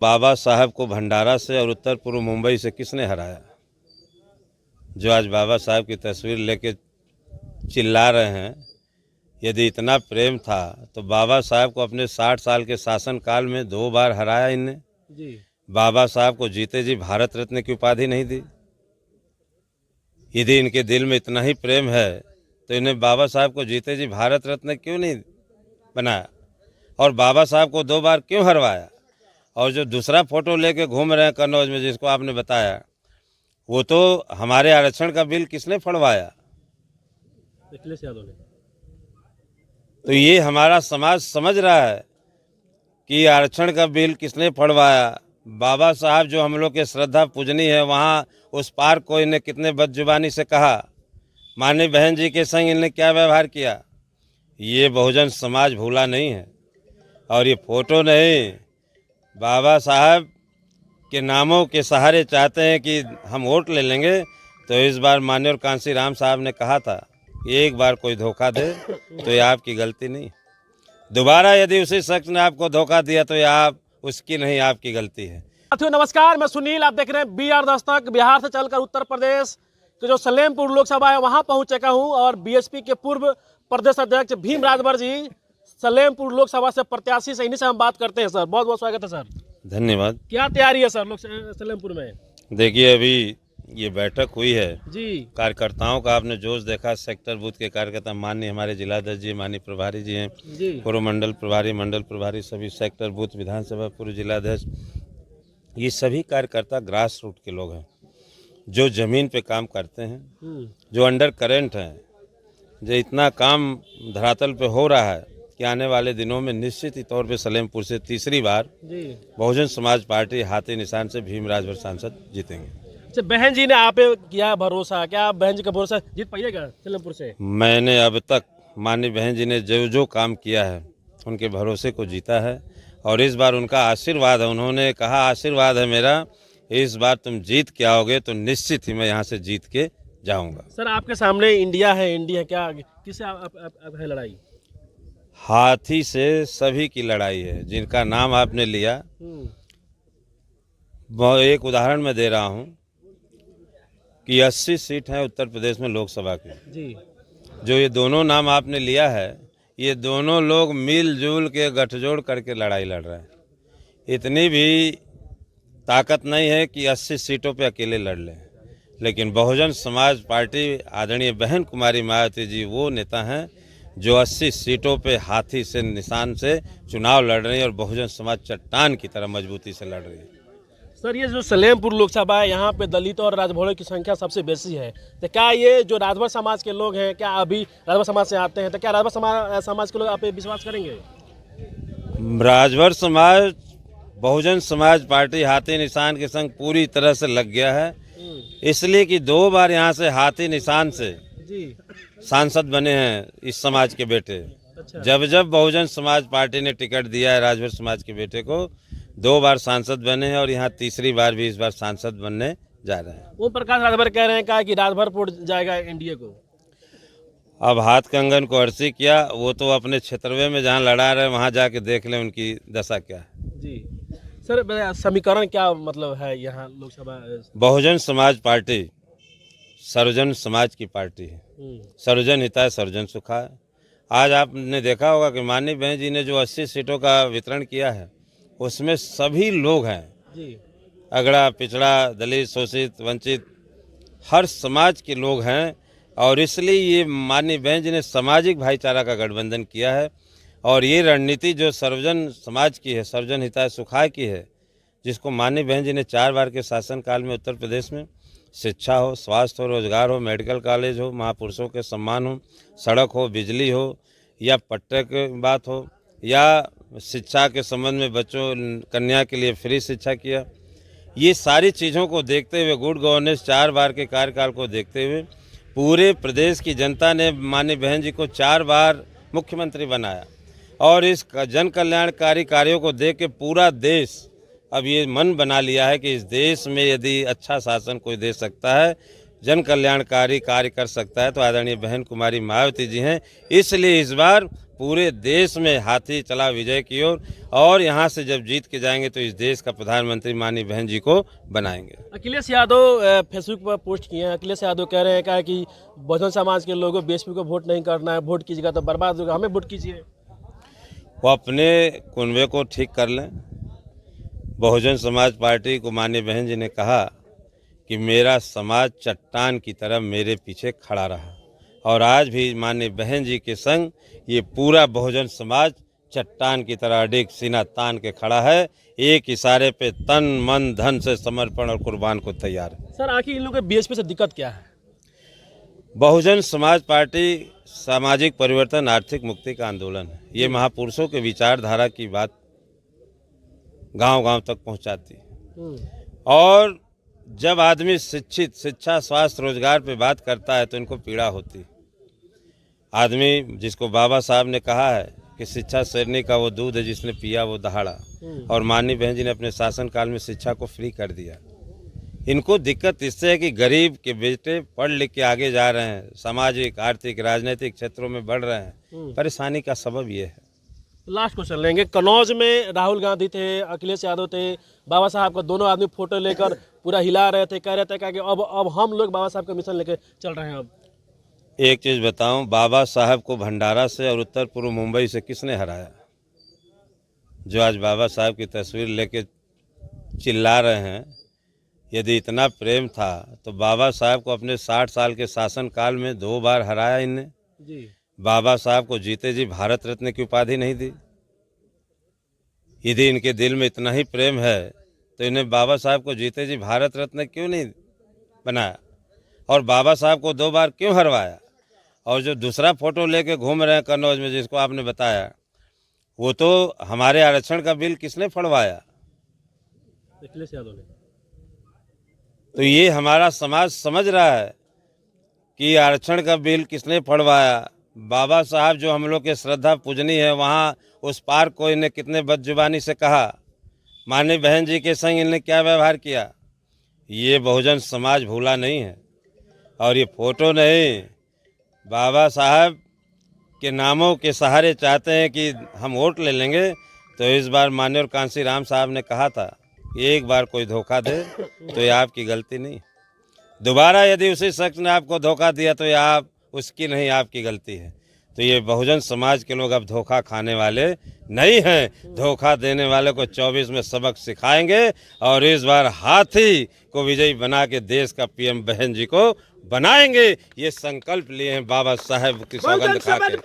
बाबा साहब को भंडारा से और उत्तर पूर्व मुंबई से किसने हराया? जो आज बाबा साहब की तस्वीर लेके चिल्ला रहे हैं, यदि इतना प्रेम था तो बाबा साहब को अपने 60 साल के शासनकाल में 2 बार हराया इनने जी। बाबा साहब को जीते जी भारत रत्न की उपाधि नहीं दी। यदि इनके दिल में इतना ही प्रेम है तो इन्हें बाबा साहब को जीते जी भारत रत्न क्यों नहीं बनाया और बाबा साहब को 2 बार क्यों हरवाया? और जो दूसरा फोटो लेके घूम रहे हैं कन्नौज में, जिसको आपने बताया, वो तो हमारे आरक्षण का बिल किसने फड़वाया? अखिलेश यादव ने। तो ये हमारा समाज समझ रहा है कि आरक्षण का बिल किसने फड़वाया। बाबा साहब जो हम लोग के श्रद्धा पूजनी है, वहाँ उस पार कोई ने कितने बदजुबानी से कहा, माननीय बहन जी के संग इन्हें क्या व्यवहार किया, ये बहुजन समाज भूला नहीं है। और ये फोटो नहीं, बाबा साहब के नामों के सहारे चाहते हैं कि हम वोट ले लेंगे। तो इस बार माननीय कांसी राम साहब ने कहा था, एक बार कोई धोखा दे तो ये आपकी गलती नहीं, दोबारा यदि उसी शख्स ने आपको धोखा दिया तो ये आप उसकी नहीं, आपकी गलती है। साथियों नमस्कार, मैं सुनील, आप देख रहे हैं BR दस्तक। बिहार से चलकर उत्तर प्रदेश के जो सलेमपुर लोकसभा है वहां पहुंच चुका हूं और बीएसपी के पूर्व प्रदेश अध्यक्ष भीम राजभर जी सलेमपुर लोकसभा से प्रत्याशी से, इन्हीं से हम बात करते हैं। सर बहुत बहुत स्वागत है सर। धन्यवाद। क्या तैयारी है सर सलेमपुर में? देखिए, अभी ये बैठक हुई है जी, कार्यकर्ताओं का आपने जोश देखा। सेक्टर बूथ के कार्यकर्ता, माननीय हमारे जिलाध्यक्ष जी, माननीय प्रभारी जी हैं, पूर्व मंडल प्रभारी, सभी सेक्टर बूथ विधानसभा पूर्व जिलाध्यक्ष, ये सभी कार्यकर्ता ग्रास रूट के लोग हैं जो जमीन पे काम करते हैं, जो अंडर करेंट हैं, जो इतना काम धरातल पे हो रहा है कि आने वाले दिनों में निश्चित ही तौर पे सलेमपुर से तीसरी बार बहुजन समाज पार्टी हाथी निशान से भीम राजभर सांसद जीतेंगे। अच्छा, बहन जी ने आप पे किया भरोसा, क्या आप बहन जी का भरोसा जीत पाइएगा सलेमपुर से? मैंने अब तक माननीय बहन जी ने जो जो काम किया है उनके भरोसे को जीता है और इस बार उनका आशीर्वाद है। उन्होंने कहा, आशीर्वाद है मेरा, इस बार तुम जीत के आओगे तो निश्चित ही मैं यहाँ से जीत के जाऊँगा। सर आपके सामने इंडिया है, क्या किससे आप है लड़ाई? हाथी से सभी की लड़ाई है जिनका नाम आपने लिया। एक उदाहरण मैं दे रहा हूँ कि 80 सीट हैं उत्तर प्रदेश में लोकसभा की जी। जो ये दोनों नाम आपने लिया है, ये दोनों लोग मिलजुल के गठजोड़ करके लड़ाई लड़ रहे हैं। इतनी भी ताकत नहीं है कि 80 सीटों पे अकेले लड़ लें, लेकिन बहुजन समाज पार्टी आदरणीय बहन कुमारी मायावती जी वो नेता हैं जो 80 सीटों पे हाथी से निशान से चुनाव लड़ रही है और बहुजन समाज चट्टान की तरह मजबूती से लड़ रही है। सर ये जो सलेमपुर लोकसभा है, यहाँ पे दलितों और राजभरों की संख्या सबसे बेसी है, तो क्या ये जो राजभर समाज के लोग हैं, क्या अभी राजभर समाज से आते हैं, तो क्या राजभर समाज के लोग आप पे विश्वास करेंगे? राजभर समाज बहुजन समाज पार्टी हाथी निशान के संग पूरी तरह से लग गया है, इसलिए कि 2 बार यहाँ से हाथी निशान से सांसद बने हैं इस समाज के बेटे। अच्छा। जब बहुजन समाज पार्टी ने टिकट दिया है राजभर समाज के बेटे को, 2 बार सांसद बने हैं और यहाँ तीसरी बार भी इस बार सांसद बनने जा रहे हैं। ओम प्रकाश राजभर कह रहे हैं कहा कि राजभर जाएगा एनडीए को। अब हाथ कंगन को अर्जी किया, वो तो अपने क्षेत्रवे में जहाँ लड़ा रहे वहाँ जाके देख लें उनकी दशा क्या है। जी सर, समीकरण क्या मतलब है यहाँ लोकसभा? बहुजन समाज पार्टी सर्वजन समाज की पार्टी है, सर्वजन हिताय सर्वजन सुखाय। आज आपने देखा होगा कि माननीय बहन जी ने जो 80 सीटों का वितरण किया है उसमें सभी लोग हैं जी। अगड़ा पिछड़ा दलित शोषित वंचित हर समाज के लोग हैं और इसलिए ये माननीय बहन जी ने सामाजिक भाईचारा का गठबंधन किया है और ये रणनीति जो सर्वजन समाज की है, सर्वजन हिताय सुखाय की है, जिसको माननीय बहन जी ने 4 बार के शासनकाल में उत्तर प्रदेश में शिक्षा हो, स्वास्थ्य हो, रोजगार हो, मेडिकल कॉलेज हो, महापुरुषों के सम्मान हो, सड़क हो, बिजली हो या पट्टे की बात हो या शिक्षा के संबंध में बच्चों कन्या के लिए फ्री शिक्षा किया, ये सारी चीज़ों को देखते हुए, गुड गवर्नेंस 4 बार के कार्यकाल को देखते हुए पूरे प्रदेश की जनता ने माननीय बहन जी को 4 बार मुख्यमंत्री बनाया और इस जन कल्याणकारी कार्यों को देख के पूरा देश अब ये मन बना लिया है कि इस देश में यदि अच्छा शासन कोई दे सकता है, जन कल्याणकारी कार्य कर सकता है तो आदरणीय बहन कुमारी मायावती जी हैं। इसलिए इस बार पूरे देश में हाथी चला विजय की ओर, और यहाँ से जब जीत के जाएंगे तो इस देश का प्रधानमंत्री माननीय बहन जी को बनाएंगे। अखिलेश यादव फेसबुक पर पोस्ट किए हैं। अखिलेश यादव कह रहे हैं कि बहुजन समाज के लोगों बीएसपी को वोट नहीं करना है, वोट कीजिएगा तो बर्बाद होगा, हमें वोट कीजिए। वो अपने कुनबे को ठीक कर लें। बहुजन समाज पार्टी को माननीय बहन जी ने कहा कि मेरा समाज चट्टान की तरह मेरे पीछे खड़ा रहा, और आज भी माननीय बहन जी के संग ये पूरा बहुजन समाज चट्टान की तरह अडिग सीना तान के खड़ा है। एक इशारे पे तन मन धन से समर्पण और कुर्बान को तैयार है। सर आखिर इन लोगों के बीएसपी से दिक्कत क्या है? बहुजन समाज पार्टी सामाजिक परिवर्तन आर्थिक मुक्ति का आंदोलन है। ये महापुरुषों के विचारधारा की बात गांव-गांव तक पहुंचाती है, और जब आदमी शिक्षित शिक्षा स्वास्थ्य रोजगार पे बात करता है तो इनको पीड़ा होती है। आदमी जिसको बाबा साहब ने कहा है कि शिक्षा शेरनी का वो दूध है जिसने पिया वो दहाड़ा, और माननीय बहन जी ने अपने शासनकाल में शिक्षा को फ्री कर दिया। इनको दिक्कत इससे है कि गरीब के बेटे पढ़ लिख के आगे जा रहे हैं, सामाजिक आर्थिक राजनीतिक क्षेत्रों में बढ़ रहे हैं। परेशानी का सबब ये है। लास्ट क्वेश्चन लेंगे। कन्नौज में राहुल गांधी थे, अखिलेश यादव थे, बाबा साहब का दोनों आदमी फोटो लेकर पूरा हिला रहे थे, कह रहे थे कि अब हम लोग बाबा साहब का मिशन लेकर चल रहे हैं। अब एक चीज़ बताऊं, बाबा साहब को भंडारा से और उत्तर पूर्व मुंबई से किसने हराया? जो आज बाबा साहब की तस्वीर लेके चिल्ला रहे हैं, यदि इतना प्रेम था तो बाबा साहब को अपने 60 साल के शासनकाल में 2 बार हराया इनने। जी बाबा साहब को जीते जी भारत रत्न की उपाधि नहीं दी। यदि इनके दिल में इतना ही प्रेम है तो इन्हें बाबा साहब को जीते जी भारत रत्न क्यों नहीं बनाया, और बाबा साहब को 2 बार क्यों हरवाया? और जो दूसरा फोटो लेके घूम रहे हैं कन्नौज में, जिसको आपने बताया, वो तो हमारे आरक्षण का बिल किसने फड़वाया? अखिलेश यादव ने। तो ये हमारा समाज समझ रहा है कि आरक्षण का बिल किसने फड़वाया। बाबा साहब जो हम लोग के श्रद्धा पूजनी है, वहाँ उस पार्क को इन्हें कितने बदजुबानी से कहा, माननीय बहन जी के संग इन्हें क्या व्यवहार किया, ये बहुजन समाज भूला नहीं है। और ये फोटो नहीं, बाबा साहब के नामों के सहारे चाहते हैं कि हम वोट ले लेंगे। तो इस बार माननीय कांसी राम साहब ने कहा था कि एक बार कोई धोखा दे तो ये आपकी गलती नहीं, दोबारा यदि उसी शख्स ने आपको धोखा दिया तो ये आप उसकी नहीं, आपकी गलती है। तो ये बहुजन समाज के लोग अब धोखा खाने वाले नहीं हैं। धोखा देने वाले को 24 में सबक सिखाएंगे, और इस बार हाथी को विजयी बना के देश का पीएम बहन जी को बनाएंगे। ये संकल्प लिए हैं बाबा साहब की सौगंध खा के।